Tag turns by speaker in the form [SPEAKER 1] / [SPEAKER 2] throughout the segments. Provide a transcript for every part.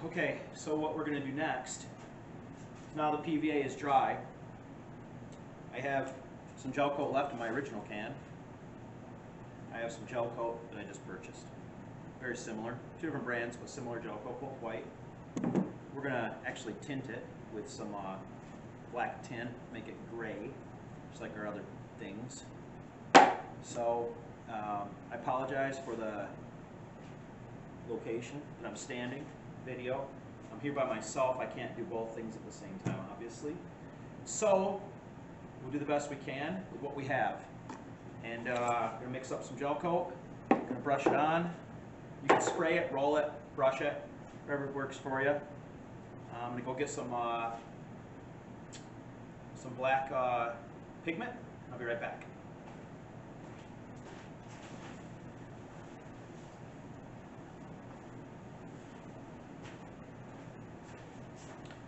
[SPEAKER 1] Okay, so what we're going to do next, now the PVA is dry, I have some gel coat left in my original can. I have some gel coat that I just purchased. Very similar, two different brands, but similar gel coat, both white. We're going to actually tint it with some black tint, make it gray, just like our other things. So I apologize for the location that I'm standing video. I'm here by myself. I can't do both things at the same time, obviously. So we'll do the best we can with what we have. And I'm going to mix up some gel coat. I'm going to brush it on. You can spray it, roll it, brush it, whatever works for you. I'm going to go get some black pigment. I'll be right back.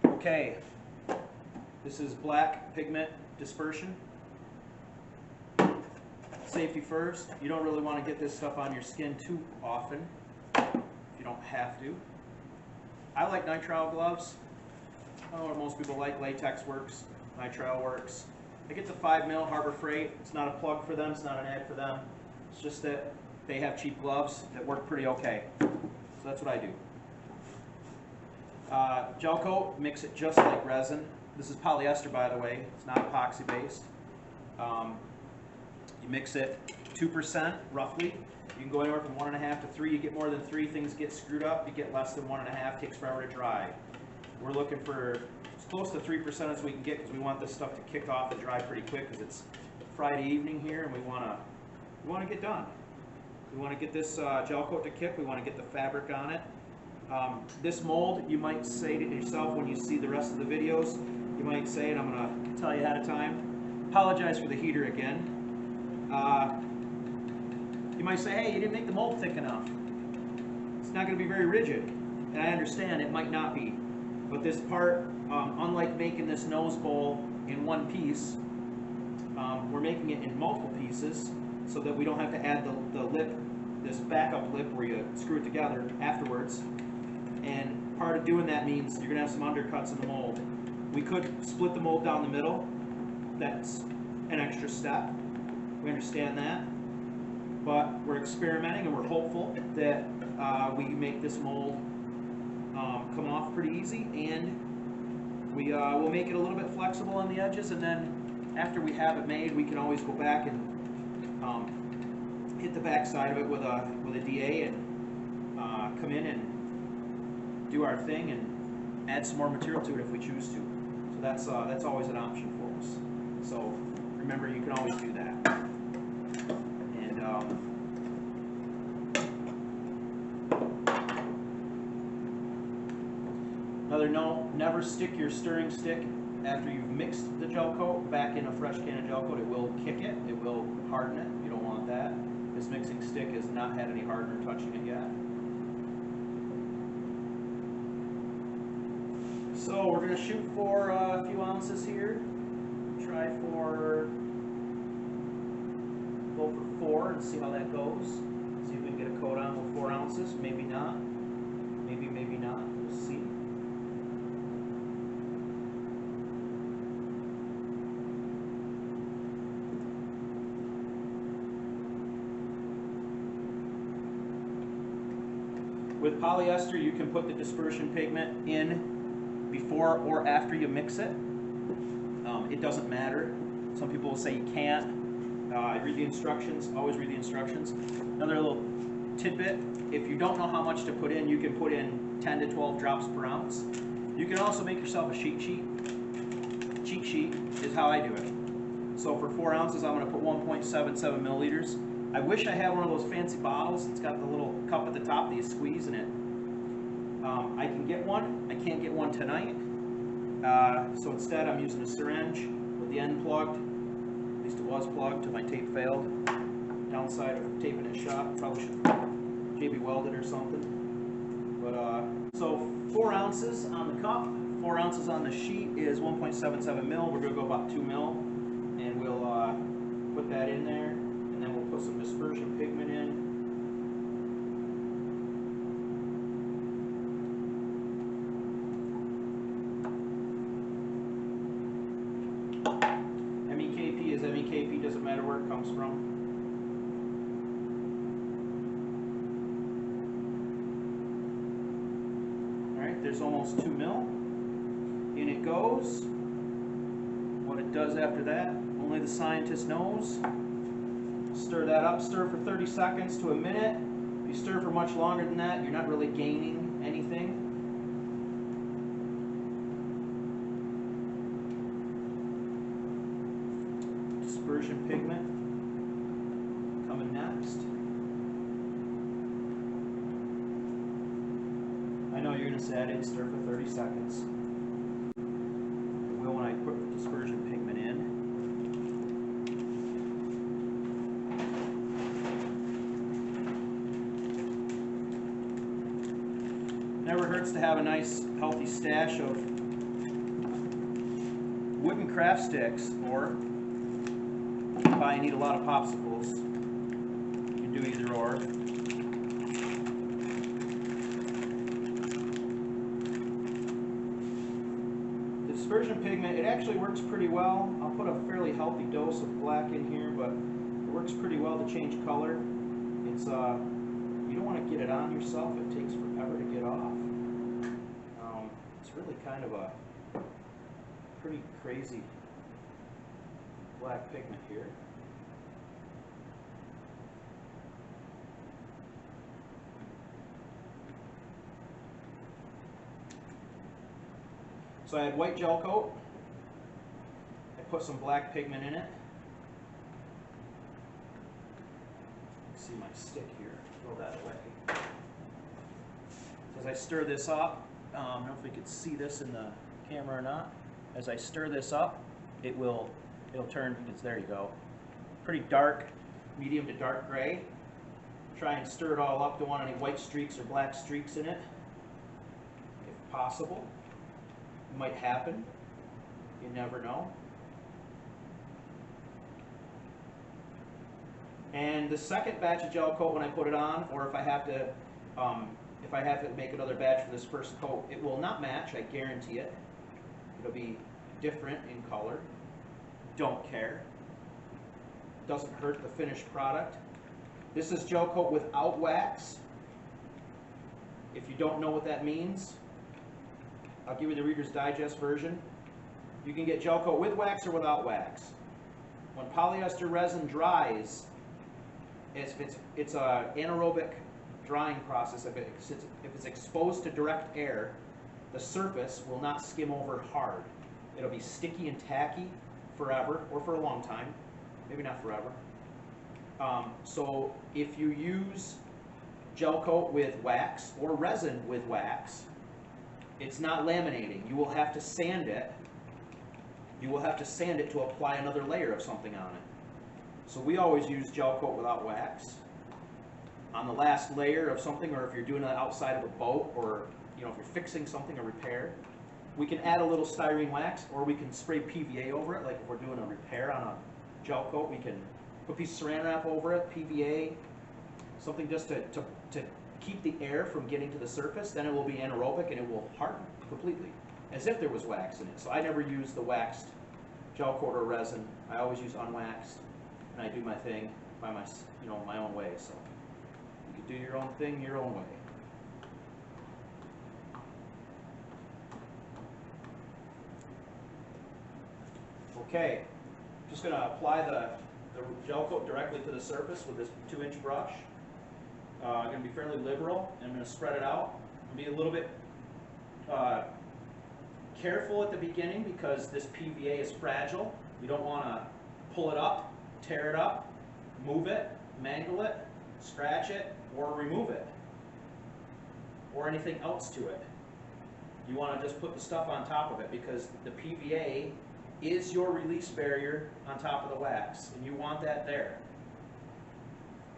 [SPEAKER 1] Okay, this is black pigment dispersion. Safety first. You don't really want to get this stuff on your skin too often if you don't have to. I like nitrile gloves. I don't know what most people like. Latex works, nitrile works. I get the 5mm Harbor Freight. It's not a plug for them, it's not an ad for them. It's just that they have cheap gloves that work pretty okay. So that's what I do. Gel coat, mix it just like resin. This is polyester, by the way. It's not epoxy based. You mix it 2% roughly. You can go anywhere from 1.5 to 3. You get more than 3, things get screwed up. You get less than 1.5, takes forever to dry. We're looking for as close to 3% as we can get because we want this stuff to kick off and dry pretty quick because it's Friday evening here and we want to get done. We want to get this gel coat to kick. We want to get the fabric on it. This mold, you might say to yourself when you see the rest of the videos, you might say, and I'm going to tell you ahead of time, apologize for the heater again. You might say, hey, you didn't make the mold thick enough. It's not going to be very rigid. And I understand it might not be. But this part, unlike making this nose bowl in one piece, we're making it in multiple pieces so that we don't have to add the lip, this backup lip where you screw it together afterwards. And part of doing that means you're going to have some undercuts in the mold. We could split the mold down the middle. That's an extra step. We understand that. But we're experimenting and we're hopeful that we make this mold come off pretty easy, and we'll make it a little bit flexible on the edges, and then after we have it made, we can always go back and hit the back side of it with a DA and come in and do our thing and add some more material to it if we choose to. So that's always an option for us. So remember, you can always do that. And another note, never stick your stirring stick after you've mixed the gel coat back in a fresh can of gel coat. It will kick it, it will harden it. You don't want that. This mixing stick has not had any hardener touching it yet. So we're going to shoot for a few ounces here. Try for, go for 4 and see how that goes. See if we can get a coat on with 4 ounces. Maybe not. Maybe not. We'll see. With polyester, you can put the dispersion pigment in before or after you mix it. It doesn't matter. Some people will say you can't. Read the instructions. Always read the instructions. Another little tidbit, if you don't know how much to put in, you can put in 10 to 12 drops per ounce. You can also make yourself a cheat sheet. Cheat sheet is how I do it. So for 4 ounces, I'm going to put 1.77 milliliters. I wish I had one of those fancy bottles. It's got the little cup at the top that you squeeze in it. I can get one. I can't get one tonight. So instead I'm using a syringe with the end plugged. At least it was plugged till my tape failed. Downside of taping it shut, probably should JB weld it or something. But so 4 ounces on the cup, 4 ounces on the sheet is 1.77 mil. We're going to go about 2 mil, and we'll put that in there, and then we'll put some dispersion pigment in. doesn't matter where it comes from. Alright, there's almost 2 mil. In it goes. What it does after that, only the scientist knows. Stir that up, stir for 30 seconds to a minute. If you stir for much longer than that, you're not really gaining anything. Dispersion pigment coming next. I know you're going to say I didn't stir for 30 seconds. I will when I put the dispersion pigment in. Never hurts to have a nice healthy stash of wooden craft sticks, or if I need a lot of popsicles, you can do either or. The dispersion pigment, it actually works pretty well. I'll put a fairly healthy dose of black in here, but it works pretty well to change color. It's you don't want to get it on yourself. It takes forever to get off. It's really kind of a pretty crazy black pigment here. So I had white gel coat. I put some black pigment in it. See my stick here. Throw that away. As I stir this up, I don't know if we could see this in the camera or not. As I stir this up, it'll turn. There you go. Pretty dark, medium to dark gray. Try and stir it all up. Don't want any white streaks or black streaks in it, if possible. It might happen. You never know. And the second batch of gel coat, when I put it on, or if I have to make another batch for this first coat, it will not match. I guarantee it. It'll be different in color. Don't care. Doesn't hurt the finished product. This is gel coat without wax. If you don't know what that means, I'll give you the Reader's Digest version. You can get gel coat with wax or without wax. When polyester resin dries, it's an anaerobic drying process. If it's exposed to direct air, the surface will not skim over hard. It'll be sticky and tacky forever, or for a long time. Maybe not forever. So if you use gel coat with wax or resin with wax, it's not laminating. You will have to sand it. You will have to sand it to apply another layer of something on it. So we always use gel coat without wax on the last layer of something, or if you're doing it outside of a boat, or if you're fixing something, a repair. We can add a little styrene wax, or we can spray PVA over it. Like if we're doing a repair on a gel coat, we can put a piece of saran wrap over it, PVA, something just to keep the air from getting to the surface. Then it will be anaerobic and it will harden completely, as if there was wax in it. So I never use the waxed gel coat or resin. I always use unwaxed, and I do my thing by my own way. So you can do your own thing your own way. Okay, just going to apply the gel coat directly to the surface with this 2-inch brush. I'm going to be fairly liberal, and I'm going to spread it out. I'm going to be a little bit careful at the beginning because this PVA is fragile. You don't want to pull it up, tear it up, move it, mangle it, scratch it, or remove it, or anything else to it. You want to just put the stuff on top of it because the PVA is your release barrier on top of the wax, and you want that there.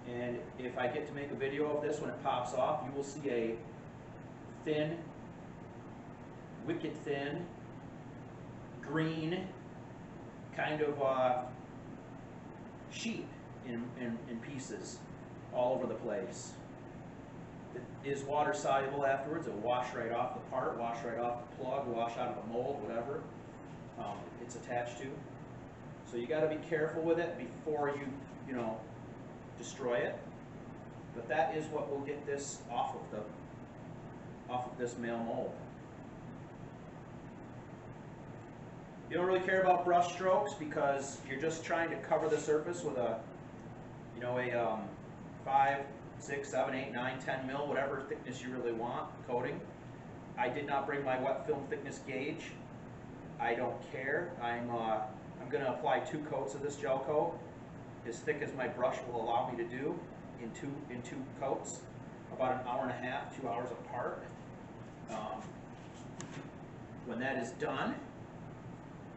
[SPEAKER 1] And if I get to make a video of this when it pops off, you will see a thin, wicked thin, green kind of sheet in pieces all over the place. It is water soluble afterwards. It will wash right off the part, wash right off the plug, wash out of the mold, whatever it's attached to. So you got to be careful with it before you know, destroy it. But that is what will get this off of this male mold. You don't really care about brush strokes because you're just trying to cover the surface with a, you know, a 5, 6, 7, 8, 9, 10 mil, whatever thickness you really want coating. I did not bring my wet film thickness gauge. I don't care. I'm going to apply 2 coats of this gel coat, as thick as my brush will allow me to do, in two coats, about an hour and a half, 2 hours apart. When that is done,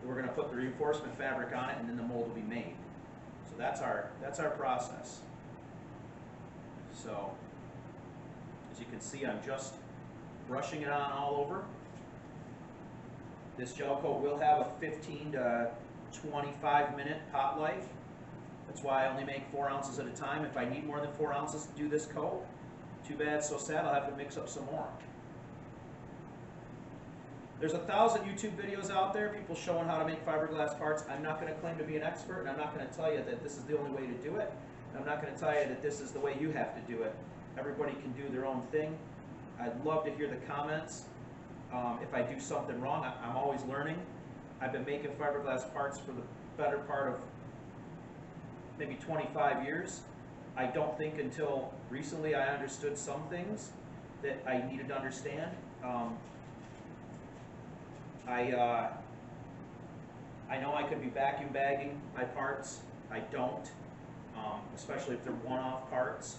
[SPEAKER 1] we're going to put the reinforcement fabric on it, and then the mold will be made. So that's our process. So as you can see, I'm just brushing it on all over. This gel coat will have a 15 to 25 minute pot life. That's why I only make 4 ounces at a time. If I need more than 4 ounces to do this coat, too bad, so sad, I'll have to mix up some more. There's 1,000 YouTube videos out there, people showing how to make fiberglass parts. I'm not going to claim to be an expert, and I'm not going to tell you that this is the only way to do it. And I'm not going to tell you that this is the way you have to do it. Everybody can do their own thing. I'd love to hear the comments. If I do something wrong, I'm always learning. I've been making fiberglass parts for the better part of maybe 25 years. I don't think until recently I understood some things that I needed to understand. I know I could be vacuum bagging my parts. I don't, especially if they're one-off parts.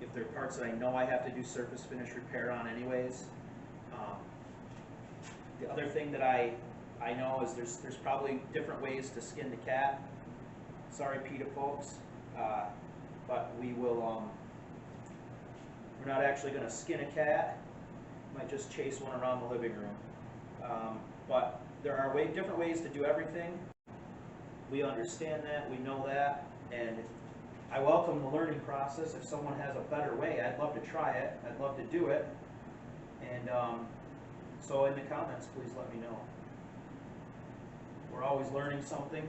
[SPEAKER 1] If they're parts that I know I have to do surface finish repair on anyways. The other thing that I know is there's probably different ways to skin the cat. Sorry, PETA folks, but we will. We're not actually going to skin a cat. Might just chase one around the living room. But there are different ways to do everything. We understand that, we know that, and I welcome the learning process. If someone has a better way, I'd love to try it. I'd love to do it. And so in the comments, please let me know. We're always learning something.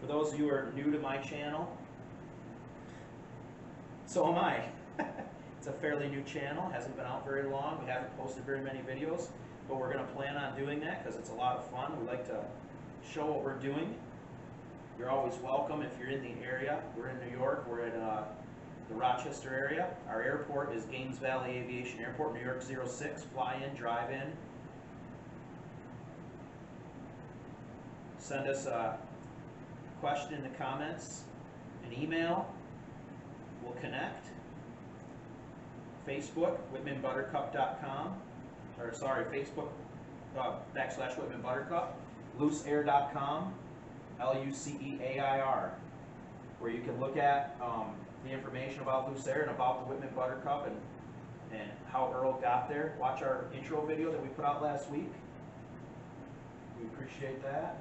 [SPEAKER 1] For those of you who are new to my channel, so am I. It's a fairly new channel, hasn't been out very long. We haven't posted very many videos, but we're going to plan on doing that because it's a lot of fun. We like to show what we're doing. You're always welcome if you're in the area. We're in New York. We're in the Rochester area. Our airport is Gaines Valley Aviation Airport, New York 06. Fly in, drive in. Send us a question in the comments, an email. We'll connect. Facebook, WhitmanButtercup.com, or sorry, Facebook /WhitmanButtercup, looseair.com, LUCEAIR, where you can look at the information about Loose Air and about the Whitman Buttercup and how Earl got there. Watch our intro video that we put out last week. We appreciate that.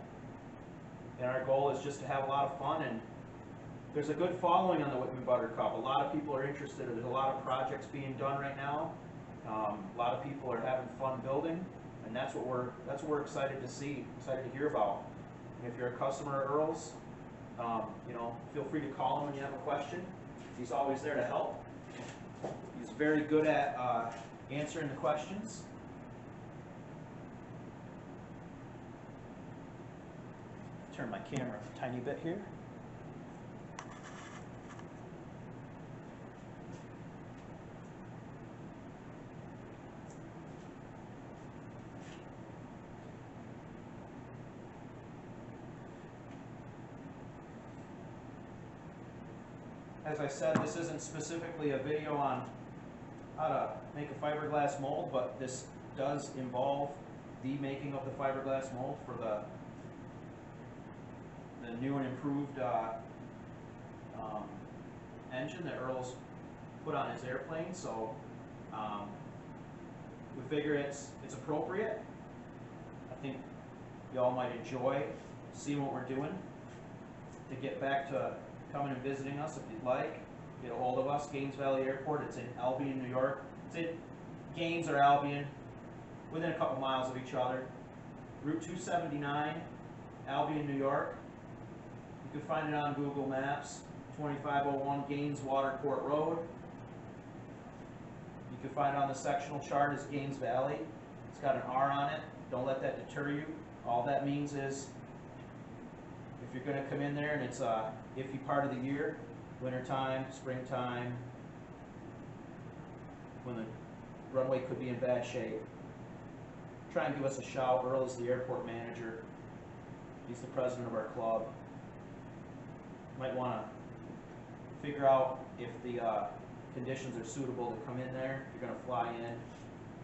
[SPEAKER 1] And our goal is just to have a lot of fun, and there's a good following on the Whitman Buttercup. A lot of people are interested. There's a lot of projects being done right now. A lot of people are having fun building, and that's what we're excited to see, excited to hear about. And if you're a customer of Earl's, you know, feel free to call him when you have a question. He's always there to help. He's very good at answering the questions. Turn my camera a tiny bit here. As I said, this isn't specifically a video on how to make a fiberglass mold, but this does involve the making of the fiberglass mold for the new and improved engine that Earl's put on his airplane. So we figure it's appropriate. I think y'all might enjoy seeing what we're doing. To get back to coming and visiting us if you'd like, get a hold of us. Gaines Valley Airport. It's in Albion, New York. It's in Gaines or Albion. within a couple miles of each other. Route 279, Albion, New York. You can find it on Google Maps. 2501 Gaines Water Court Road. You can find it on the sectional chart as Gaines Valley. It's got an R on it. Don't let that deter you. All that means is if you're going to come in there and it's a iffy part of the year, wintertime, springtime, when the runway could be in bad shape, try and give us a shout. Earl is the airport manager. He's the president of our club. Might want to figure out if the conditions are suitable to come in there. If you're going to fly in.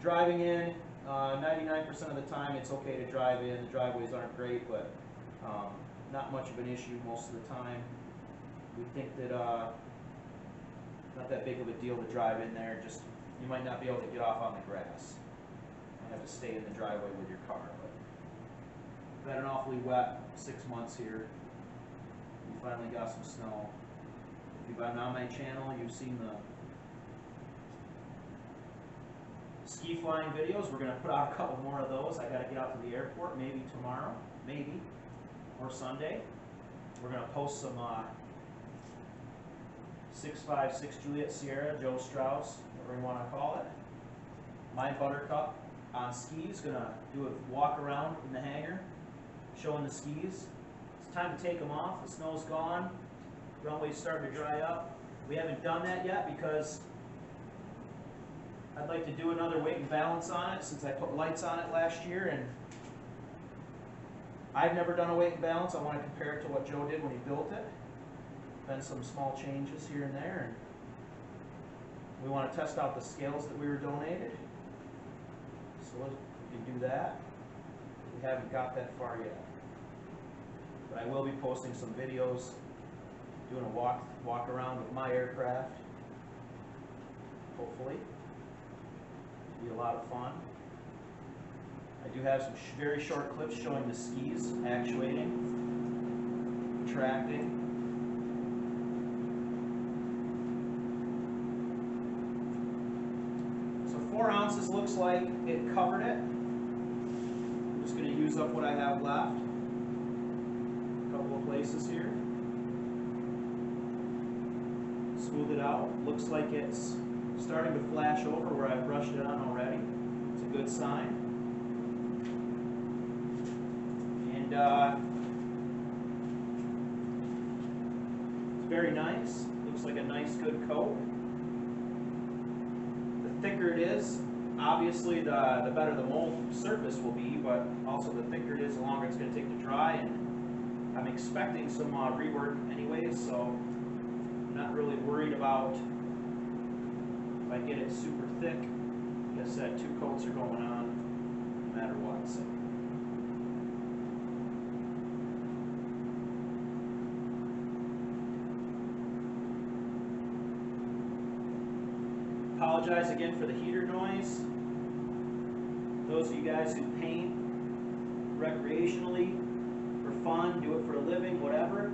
[SPEAKER 1] Driving in, 99% of the time it's okay to drive in. The driveways aren't great, but not much of an issue most of the time. We think that not that big of a deal to drive in there. Just you might not be able to get off on the grass. You might have to stay in the driveway with your car. But we've had an awfully wet 6 months here. We finally got some snow. If you've been on my channel, you've seen the ski flying videos. We're going to put out a couple more of those. I got to get out to the airport maybe tomorrow, maybe, or Sunday. We're going to post some 656 Juliet Sierra, Joe Strauss, whatever you want to call it. My Buttercup on skis, going to do a walk around in the hangar, showing the skis. It's time to take them off. The snow's gone. Runway's starting to dry up. We haven't done that yet because I'd like to do another weight and balance on it since I put lights on it last year, and I've never done a weight and balance. I want to compare it to what Joe did when he built it. Been some small changes here and there, and we want to test out the scales that we were donated. So we can do that. We haven't got that far yet. But I will be posting some videos, doing a walk around with my aircraft. Hopefully. It'll be a lot of fun. I do have some very short clips showing the skis actuating, retracting. So 4 ounces looks like it covered it. I'm just going to use up what I have left. A couple of places here. Smooth it out. Looks like it's starting to flash over where I've brushed it on already. It's a good sign. And it's very nice. Looks like a nice, good coat. The thicker it is, obviously the better the mold surface will be, but also the thicker it is, the longer it's going to take to dry. And I'm expecting some rework anyways, so I'm not really worried about if I get it super thick. Like I said, 2 coats are going on no matter what. So. Apologize again for the heater noise. Those of you guys who paint recreationally, for fun, do it for a living, whatever.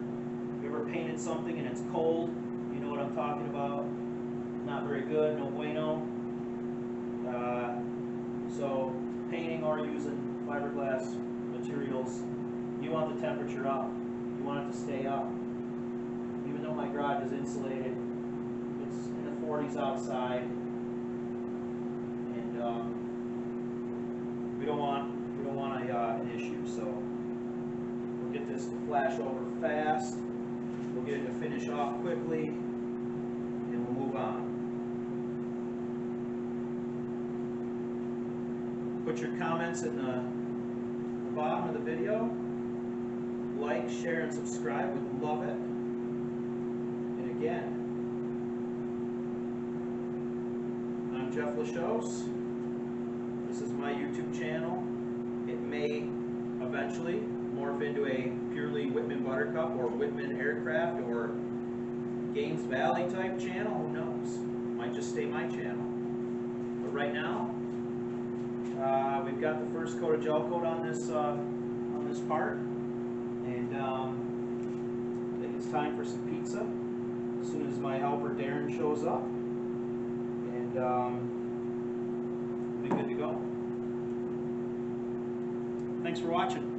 [SPEAKER 1] If you ever painted something and it's cold, you know what I'm talking about. Not very good, no bueno. So painting or using fiberglass materials, you want the temperature up. You want it to stay up. Even though my garage is insulated, it's in the 40s outside, and we don't want an issue. So we'll get this to flash over fast. We'll get it to finish off quickly, and we'll move on. Put your comments in the bottom of the video. Like, share, and subscribe. We'd love it. And again, I'm Jeff Lachos. This is my YouTube channel. It may eventually morph into a purely Whitman Buttercup or Whitman Aircraft or Gaines Valley type channel. Who knows? Might just stay my channel. But right now, we've got the first coat of gel coat on this part, and I think it's time for some pizza as soon as my helper Darren shows up, and we'll be good to go. Thanks for watching.